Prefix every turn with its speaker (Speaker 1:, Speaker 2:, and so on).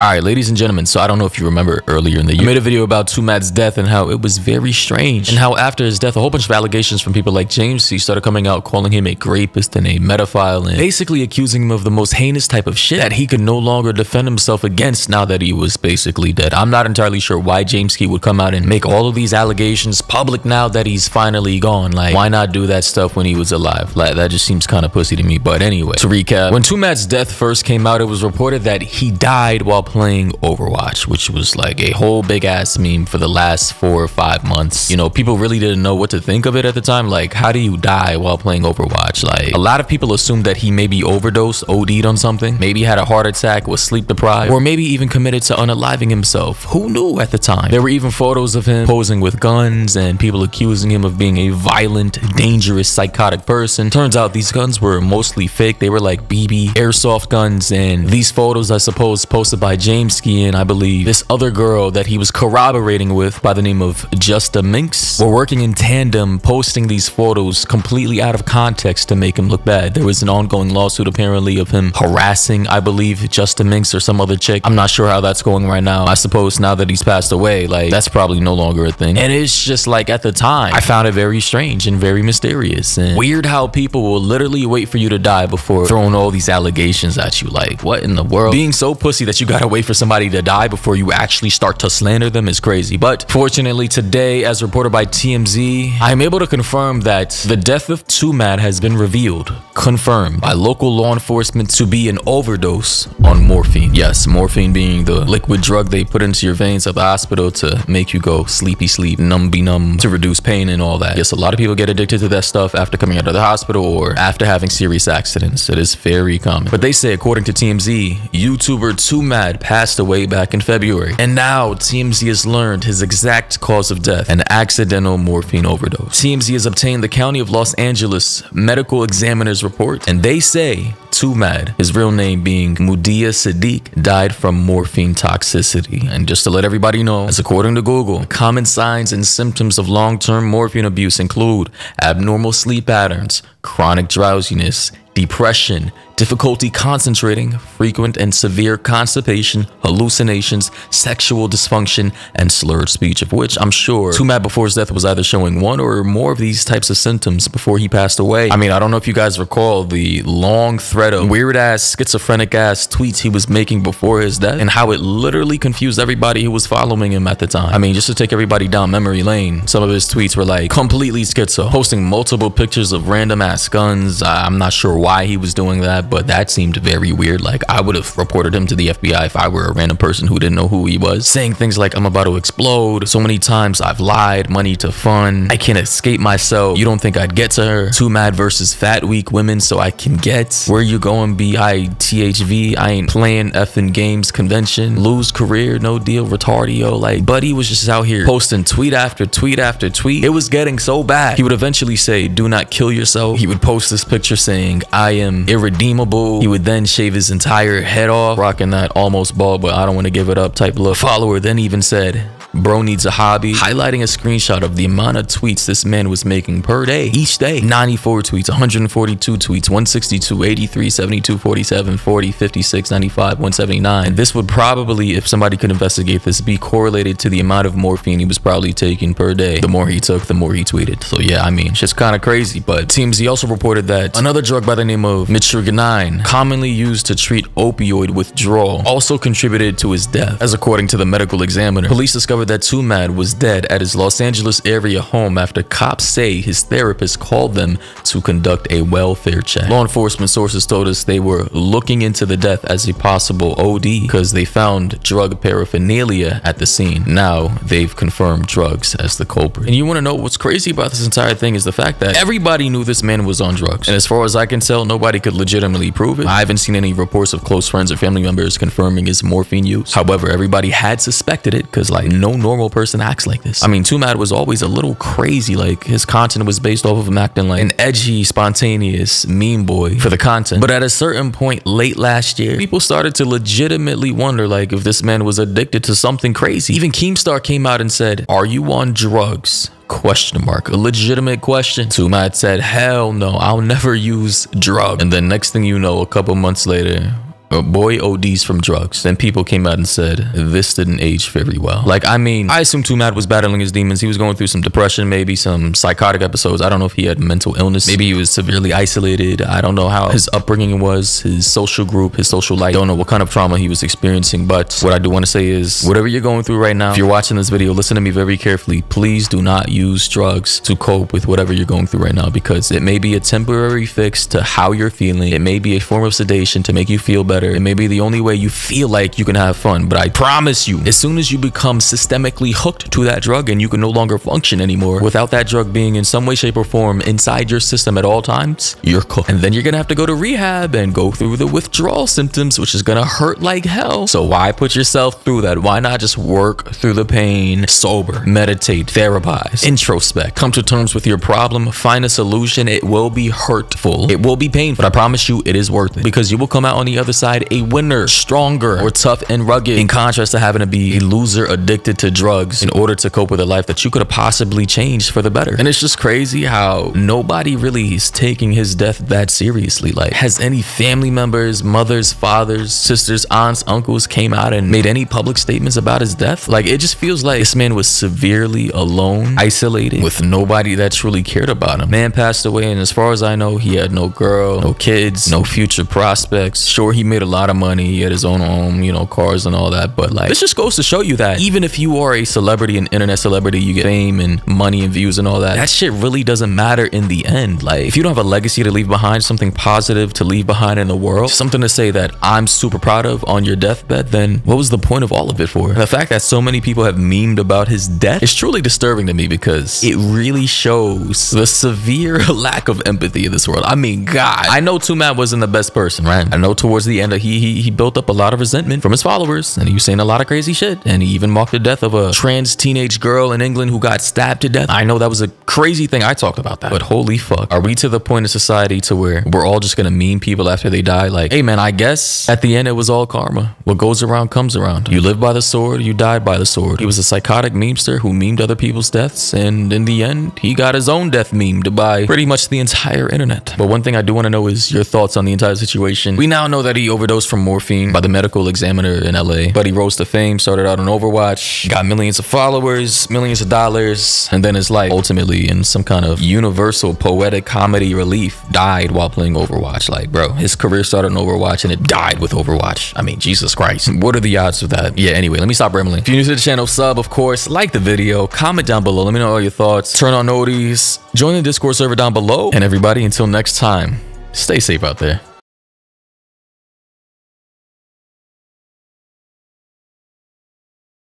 Speaker 1: Alright, ladies and gentlemen, so I don't know if you remember earlier in the year, I made a video about Twomad's death and how it was very strange. And how after his death, a whole bunch of allegations from people like James C started coming out calling him a rapist and a pedophile and basically accusing him of the most heinous type of shit that he could no longer defend himself against now that he was basically dead. I'm not entirely sure why James C would come out and make all of these allegations public now that he's finally gone. Like, why not do that stuff when he was alive? Like, that just seems kind of pussy to me. But anyway, to recap, when Twomad's death first came out, it was reported that he died while playing Overwatch, which was like a whole big ass meme for the last 4 or 5 months. You know, people really didn't know what to think of it at the time. Like, how do you die while playing Overwatch? Like, a lot of people assumed that he maybe overdosed, OD'd on something, maybe had a heart attack, was sleep deprived, or maybe even committed to unaliving himself. Who knew at the time? There were even photos of him posing with guns and people accusing him of being a violent, dangerous, psychotic person. Turns out these guns were mostly fake. They were like BB airsoft guns, and these photos, I suppose, posted by James and I believe this other girl that he was corroborating with by the name of Justa Minx were working in tandem, posting these photos completely out of context to make him look bad. There was an ongoing lawsuit apparently of him harassing, I believe, Justa Minx or some other chick. I'm not sure how that's going right now. I suppose now that he's passed away, like, that's probably no longer a thing. And it's just like, at the time, I found it very strange and very mysterious and weird how people will literally wait for you to die before throwing all these allegations at you. Like, what in the world? Being so pussy that you gotta wait for somebody to die before you actually start to slander them is crazy. But fortunately today, as reported by TMZ, I am able to confirm that the death of Twomad has been revealed, confirmed by local law enforcement to be an overdose on morphine. Yes, morphine being the liquid drug they put into your veins at the hospital to make you go sleepy sleep, numb be numb, to reduce pain and all that. Yes, a lot of people get addicted to that stuff after coming out of the hospital or after having serious accidents. It is very common. But they say, according to TMZ, YouTuber Twomad passed away back in February, and now TMZ has learned his exact cause of death: an accidental morphine overdose. TMZ has obtained the County of Los Angeles medical examiner's report, and they say Twomad, his real name being Mudia Sadiq, died from morphine toxicity. And just to let everybody know, as according to Google, common signs and symptoms of long-term morphine abuse include abnormal sleep patterns, chronic drowsiness, depression, difficulty concentrating, frequent and severe constipation, hallucinations, sexual dysfunction, and slurred speech, of which I'm sure Twomad before his death was either showing one or more of these types of symptoms before he passed away. I mean, I don't know if you guys recall the long thread of weird-ass, schizophrenic-ass tweets he was making before his death and how it literally confused everybody who was following him at the time. I mean, just to take everybody down memory lane, some of his tweets were like completely schizo, posting multiple pictures of random-ass guns. I'm not sure why he was doing that, but that seemed very weird. Like, I would have reported him to the FBI if I were a random person who didn't know who he was. Saying things like, I'm about to explode, so many times I've lied, money to fun, I can't escape myself, you don't think I'd get to her, Twomad versus fat weak women so I can get, where you going BITHV, I ain't playing effing games, convention, lose career, no deal, retardio. Like, buddy was just out here posting tweet after tweet after tweet. It was getting so bad. He would eventually say, do not kill yourself. He would post this picture saying, I am irredeemable. He would then shave his entire head off, rocking that almost bald but I don't want to give it up type look. Follower then even said, bro needs a hobby, highlighting a screenshot of the amount of tweets this man was making per day, each day. 94 tweets, 142 tweets, 162, 83, 72, 47, 40, 56, 95, 179. And this would probably, if somebody could investigate this, be correlated to the amount of morphine he was probably taking per day. The more he took, the more he tweeted. So yeah, I mean, shit's kind of crazy. But TMZ also reported that another drug by the name of mitragynine, commonly used to treat opioid withdrawal, also contributed to his death. As according to the medical examiner, police discovered that Twomad was dead at his Los Angeles area home after cops say his therapist called them to conduct a welfare check. Law enforcement sources told us they were looking into the death as a possible OD because they found drug paraphernalia at the scene. Now they've confirmed drugs as the culprit. And you want to know what's crazy about this entire thing is the fact that everybody knew this man was on drugs. And as far as I can tell, nobody could legitimately prove it. I haven't seen any reports of close friends or family members confirming his morphine use. However, everybody had suspected it because, like, no normal person acts like this. I mean, Twomad was always a little crazy. Like, his content was based off of him acting like an edgy, spontaneous meme boy for the content. But at a certain point late last year, people started to legitimately wonder, like, if this man was addicted to something crazy. Even Keemstar came out and said, are you on drugs? Question mark. A legitimate question. Twomad said, hell no, I'll never use drugs. And then next thing you know, a couple months later, a boy ODs from drugs. Then people came out and said, this didn't age very well. Like, I mean, I assume Twomad was battling his demons. He was going through some depression, maybe some psychotic episodes. I don't know if he had mental illness. Maybe he was severely isolated. I don't know how his upbringing was, his social group, his social life. Don't know what kind of trauma he was experiencing. But what I do want to say is, whatever you're going through right now, if you're watching this video, listen to me very carefully. Please do not use drugs to cope with whatever you're going through right now, because it may be a temporary fix to how you're feeling. It may be a form of sedation to make you feel better. It may be the only way you feel like you can have fun. But I promise you, as soon as you become systemically hooked to that drug and you can no longer function anymore without that drug being in some way, shape, or form inside your system at all times, you're cooked. And then you're gonna have to go to rehab and go through the withdrawal symptoms, which is gonna hurt like hell. So why put yourself through that? Why not just work through the pain, sober, meditate, therapize, introspect, come to terms with your problem, find a solution? It will be hurtful, it will be painful, but I promise you it is worth it, because you will come out on the other side a winner, stronger, or tough and rugged, in contrast to having to be a loser addicted to drugs in order to cope with a life that you could have possibly changed for the better. And it's just crazy how nobody really is taking his death that seriously. Like, has any family members, mothers, fathers, sisters, aunts, uncles came out and made any public statements about his death? Like, it just feels like this man was severely alone, isolated, with nobody that truly cared about him. Man passed away, and as far as I know, he had no girl, no kids, no future prospects. Sure, he made a lot of money, he had his own home, you know, cars and all that, but like, this just goes to show you that even if you are a celebrity, an internet celebrity, you get fame and money and views and all that, that shit really doesn't matter in the end. Like, if you don't have a legacy to leave behind, something positive to leave behind in the world, something to say that I'm super proud of on your deathbed, then what was the point of all of it for? The fact that so many people have memed about his death is truly disturbing to me, because it really shows the severe lack of empathy in this world. I mean, God, I know Twomad wasn't the best person, right? I know towards the end he built up a lot of resentment from his followers, and he was saying a lot of crazy shit, and he even mocked the death of a trans teenage girl in England who got stabbed to death. I know that was a crazy thing. I talked about that, but holy fuck, are we to the point in society to where we're all just gonna meme people after they die? Like, hey man, I guess at the end it was all karma. What goes around comes around. You live by the sword, you die by the sword. He was a psychotic memester who memed other people's deaths, and in the end he got his own death memed by pretty much the entire internet. But one thing I do want to know is your thoughts on the entire situation. We now know that he overdosed from morphine by the medical examiner in LA, but he rose to fame, started out on Overwatch, got millions of followers, millions of dollars, and then his life ultimately, in some kind of universal poetic comedy relief, died while playing Overwatch. Like, bro, his career started in Overwatch and it died with Overwatch. I mean, Jesus Christ, what are the odds of that? Yeah, anyway, let me stop rambling. If you're new to the channel, sub, of course, like the video, comment down below, let me know all your thoughts, turn on noties, join the Discord server down below, and everybody, until next time, stay safe out there.